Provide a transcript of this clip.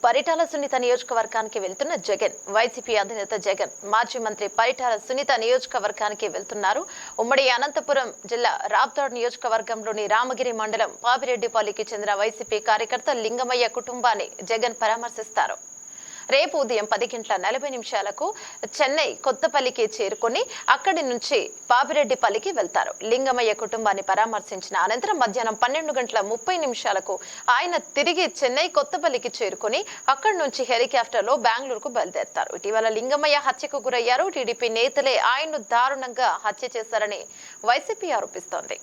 పరిటాల సునీత నియోజకవర్గానికి వెళ్తున్న జగన్, వైసీపీ అధినేత జగన్ మాజీ మంత్రి పరిటాల సునీత నియోజకవర్గానికి వెళ్తున్నారు. ఉమ్మడి అనంతపురం జిల్లా రాప్తాడ్ నియోజకవర్గంలోని రామగిరి మండలం పాపిరెడ్డిపల్లికి చెందిన వైసీపీ కార్యకర్త లింగమయ్య కుటుంబాన్ని జగన్ పరామర్శిస్తారు. రేపు ఉదయం 10:40 చెన్నై కొత్తపల్లికి చేరుకుని అక్కడి నుంచి పాపిరెడ్డిపల్లికి వెళ్తారు. లింగమయ్య కుటుంబాన్ని పరామర్శించిన అనంతరం మధ్యాహ్నం 12:30 ఆయన తిరిగి చెన్నై కొత్తపల్లికి చేరుకుని అక్కడి నుంచి హెలికాప్టర్లో బెంగళూరుకు బయలుదేరతారు. ఇటీవల లింగమయ్య హత్యకు గురయ్యారు. టీడీపీ నేతలే ఆయన్ను దారుణంగా హత్య చేశారని వైసీపీ ఆరోపిస్తోంది.